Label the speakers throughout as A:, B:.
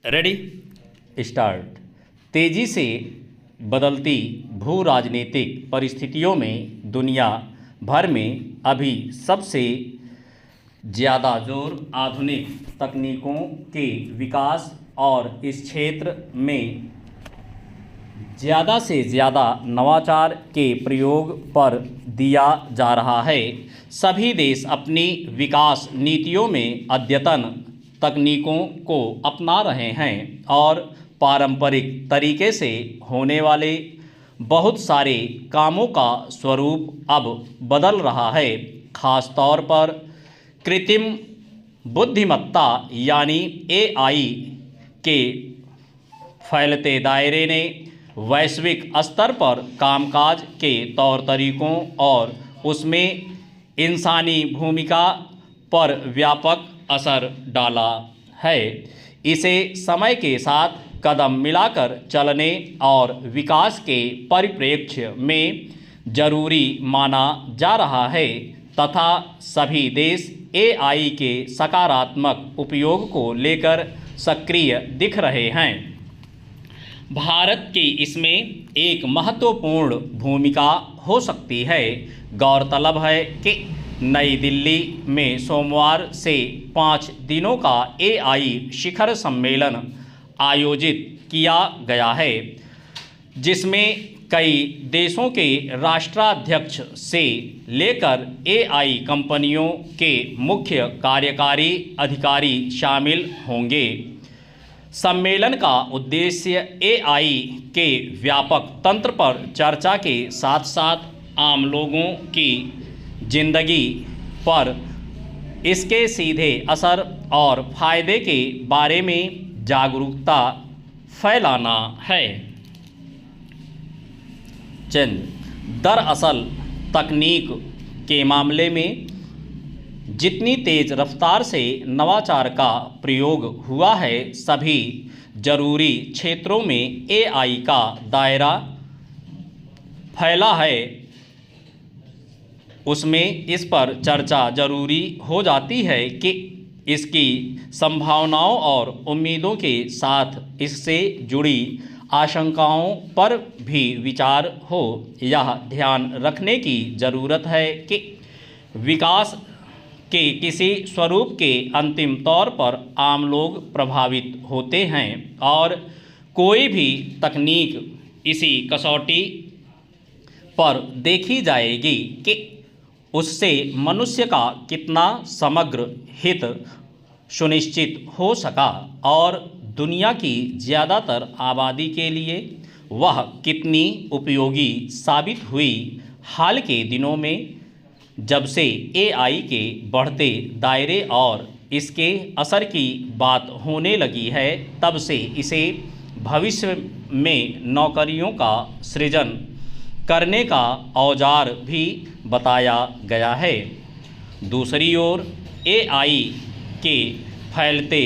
A: Ready start. तेजी से बदलती भू राजनीतिक परिस्थितियों में दुनिया भर में अभी सबसे ज़्यादा जोर आधुनिक तकनीकों के विकास और इस क्षेत्र में ज़्यादा से ज़्यादा नवाचार के प्रयोग पर दिया जा रहा है। सभी देश अपनी विकास नीतियों में अद्यतन तकनीकों को अपना रहे हैं और पारंपरिक तरीके से होने वाले बहुत सारे कामों का स्वरूप अब बदल रहा है। ख़ास तौर पर कृत्रिम बुद्धिमत्ता यानी एआई के फैलते दायरे ने वैश्विक स्तर पर कामकाज के तौर तरीकों और उसमें इंसानी भूमिका पर व्यापक असर डाला है। इसे समय के साथ कदम मिलाकर चलने और विकास के परिप्रेक्ष्य में जरूरी माना जा रहा है तथा सभी देश एआई के सकारात्मक उपयोग को लेकर सक्रिय दिख रहे हैं। भारत की इसमें एक महत्वपूर्ण भूमिका हो सकती है। गौरतलब है कि नई दिल्ली में सोमवार से 5 दिनों का एआई शिखर सम्मेलन आयोजित किया गया है, जिसमें कई देशों के राष्ट्राध्यक्ष से लेकर एआई कंपनियों के मुख्य कार्यकारी अधिकारी शामिल होंगे। सम्मेलन का उद्देश्य एआई के व्यापक तंत्र पर चर्चा के साथ साथ आम लोगों की जिंदगी पर इसके सीधे असर और फायदे के बारे में जागरूकता फैलाना है। दरअसल तकनीक के मामले में जितनी तेज रफ्तार से नवाचार का प्रयोग हुआ है, सभी जरूरी क्षेत्रों में एआई का दायरा फैला है, उसमें इस पर चर्चा जरूरी हो जाती है कि इसकी संभावनाओं और उम्मीदों के साथ इससे जुड़ी आशंकाओं पर भी विचार हो। यह ध्यान रखने की ज़रूरत है कि विकास के किसी स्वरूप के अंतिम तौर पर आम लोग प्रभावित होते हैं और कोई भी तकनीक इसी कसौटी पर देखी जाएगी कि उससे मनुष्य का कितना समग्र हित सुनिश्चित हो सका और दुनिया की ज़्यादातर आबादी के लिए वह कितनी उपयोगी साबित हुई। हाल के दिनों में जब से एआई के बढ़ते दायरे और इसके असर की बात होने लगी है, तब से इसे भविष्य में नौकरियों का सृजन करने का औजार भी बताया गया है। दूसरी ओर एआई के फैलते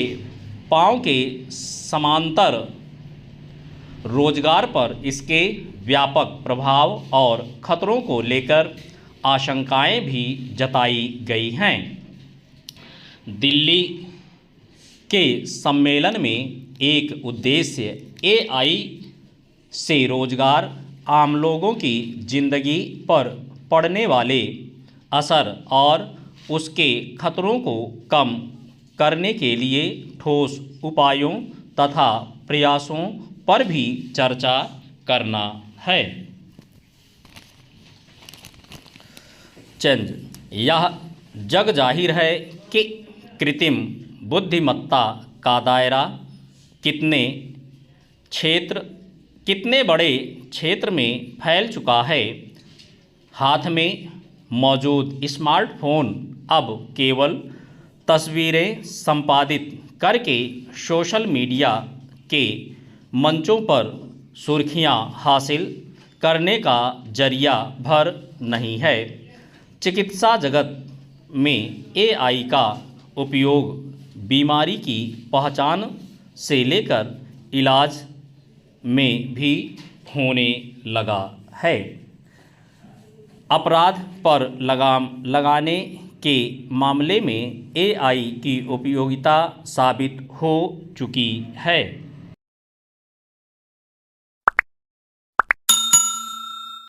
A: पांव के समांतर रोजगार पर इसके व्यापक प्रभाव और खतरों को लेकर आशंकाएं भी जताई गई हैं। दिल्ली के सम्मेलन में एक उद्देश्य एआई से रोजगार, आम लोगों की जिंदगी पर पड़ने वाले असर और उसके खतरों को कम करने के लिए ठोस उपायों तथा प्रयासों पर भी चर्चा करना है। यह जग जाहिर है कि कृत्रिम बुद्धिमत्ता का दायरा कितने बड़े क्षेत्र में फैल चुका है। हाथ में मौजूद स्मार्टफोन अब केवल तस्वीरें संपादित करके सोशल मीडिया के मंचों पर सुर्खियां हासिल करने का जरिया भर नहीं है। चिकित्सा जगत में एआई का उपयोग बीमारी की पहचान से लेकर इलाज में भी होने लगा है। अपराध पर लगाम लगाने के मामले में एआई की उपयोगिता साबित हो चुकी है।